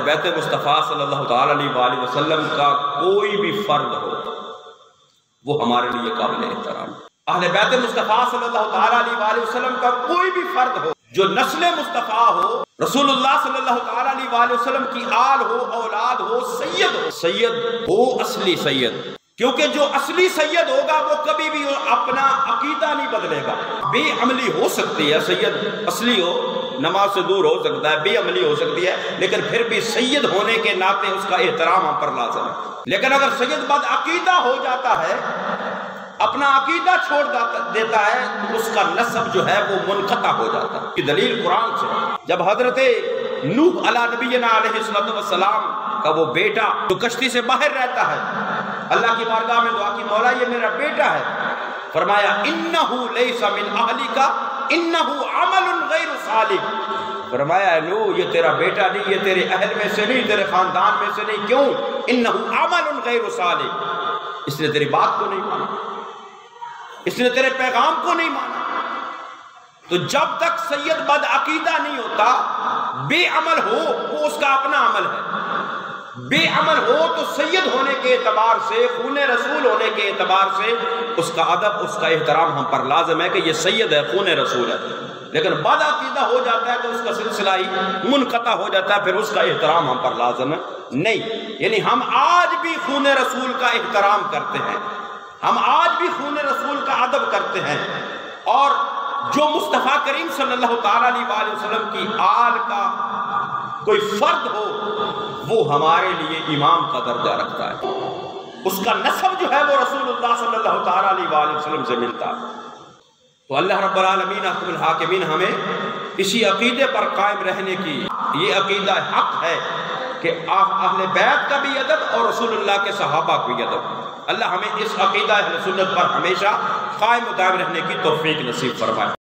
بیت مصطفیٰ صلی اللہ تعالیٰ علیہ وسلم کا کوئی بھی فرد ہو وہ ہمارے لیے قابل احترام ہے۔ اہل بیت مصطفیٰ صلی اللہ تعالیٰ علیہ وسلم کا کوئی بھی فرد ہو جو نسل مصطفیٰ ہو، رسول اللہ صلی اللہ تعالیٰ علیہ وسلم کی آل ہو، اولاد ہو، سید ہو اصلی سید، کیونکہ جو اصلی سید ہوگا وہ کبھی بھی اپنا عقیدہ نہیں بدلے گا۔ بے عملی ہو سکتی ہے، سید اصلی ہو، نماز سے دور ہو سکتا ہے، بے عملی ہو سکتی ہے، لیکن پھر بھی سید ہونے کے ناطے اس کا احترام ہم پر لازم ہے۔ لیکن اگر سید بد عقیدہ ہو جاتا ہے، اپنا عقیدہ چھوڑ دیتا ہے، تو اس کا نسب جو ہے وہ منقطع ہو جاتا ہے۔ یہ دلیل قرآن سے، جب حضرت نوح علیہ نبینا علیہ السلام کا وہ بیٹا جو کشتی سے باہر رہتا ہے، اللہ کی بارگاہ میں دعا کی، مولا یہ میرا بیٹا ہے، فرمایا انہو لیس من اہلک انہو عمل غیر صالح، فرمایا نوح یہ تیرا بیٹا نہیں، یہ تیرے اہل میں سے نہیں، تیرے خاندان میں سے نہیں۔ کیوں؟ انہو عمل غیر صالح، اس نے تیری بات کو نہیں مانا، اس نے تیرے پیغام کو نہیں مانا۔ تو جب تک سید بد عقیدہ نہیں ہوتا، بے عمل ہو، وہ اس کا اپنا عمل ہے۔ بے عمل ہو تو سید ہونے کے اعتبار سے، خون رسول ہونے کے اعتبار سے اس کا ادب، اس کا احترام ہم پر لازم ہے کہ یہ سید ہے، خون رسول ہے۔ لیکن بد عقیدہ ہو جاتا ہے تو اس کا سلسلہ ہی منقطع ہو جاتا ہے، پھر اس کا احترام ہم پر لازم ہے نہیں۔ یعنی ہم آج بھی خون رسول کا احترام کرتے ہیں، ہم آج بھی خون رسول کا ادب کرتے ہیں، اور جو مصطفیٰ کریم صلی اللہ تعالیٰ علیہ وسلم کی آل کا کوئی فرد ہو وہ ہمارے لیے امام کا درجہ رکھتا ہے، اس کا نسب جو ہے وہ رسول اللہ صلی اللہ تعالیٰ علیہ وسلم سے ملتا ہے۔ تو اللہ رب العالمین احکم الحاکمین ہمیں اسی عقیدے پر قائم رہنے کی، یہ عقیدہ حق ہے کہ اہل بیت کا بھی ادب اور رسول اللہ کے صحابہ کا بھی ادب۔ اللہ ہمیں اس عقیدہ اہل سنت پر ہمیشہ قائم و دائم رہنے کی توفیق نصیب فرمائے۔